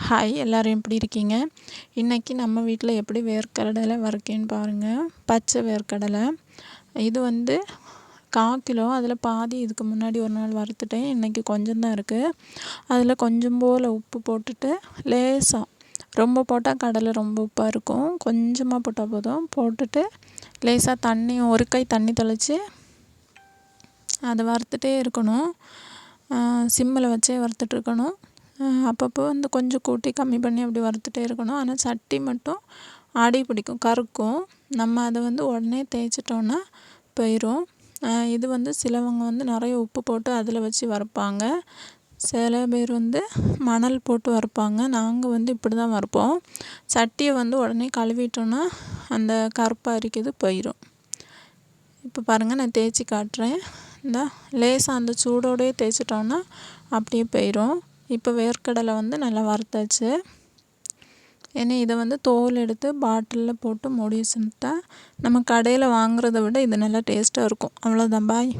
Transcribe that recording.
Hi எல்லோரும் எப்படி இருக்கீங்க? இன்றைக்கி நம்ம வீட்டில் எப்படி வேர்க்கடலை வறுக்கேன்னு பாருங்கள். பச்சை வேர்க்கடலை இது வந்து 1/4 கிலோ. அதில் பாதி இதுக்கு முன்னாடி ஒரு நாள் வறுத்துட்டேன். இன்றைக்கி கொஞ்சம் தான் இருக்குது. அதில் கொஞ்சம் போல் உப்பு போட்டுட்டு லேசாக, ரொம்ப போட்டால் கடலை ரொம்ப உப்பாக இருக்கும், கொஞ்சமாக போட்டால் போதும். போட்டுட்டு லேசாக தண்ணி, ஒரு கை தண்ணி தெளித்து அதை வறுத்துட்டே இருக்கணும். சிம்மில் வச்சே வறுத்துட்ருக்கணும். அப்பப்போ வந்து கொஞ்சம் கூட்டி கம்மி பண்ணி அப்படி வறுத்துட்டே இருக்கணும். ஆனால் சட்டி மட்டும் அடி பிடிக்கும், கருக்கும். நம்ம அதை வந்து உடனே தேய்ச்சிட்டோன்னா போயிடும். இது வந்து சிலவங்க வந்து நிறைய உப்பு போட்டு அதில் வச்சு வறுப்பாங்க. சில பேர் வந்து மணல் போட்டு வறுப்பாங்க. நாங்கள் வந்து இப்படி தான் வறுப்போம். சட்டியை வந்து உடனே கழுவிட்டோன்னா அந்த கருப்பாக அரிக்கிறது போயிடும். இப்போ பாருங்கள், நான் தேய்ச்சி காட்டுறேன். இந்த லேசாக அந்த சூடோடையே தேய்ச்சிட்டோன்னா அப்படியே போயிடும். இப்போ வேர்க்கடலை வந்து நல்லா வறுத்தாச்சு. ஏன்னா இதை வந்து தோல் எடுத்து பாட்டிலில் போட்டு மூடி வச்சுட்டா நம்ம கடையில் வாங்குறத விட இது நல்லா டேஸ்ட்டாக இருக்கும். அவ்வளோதான், பாய்.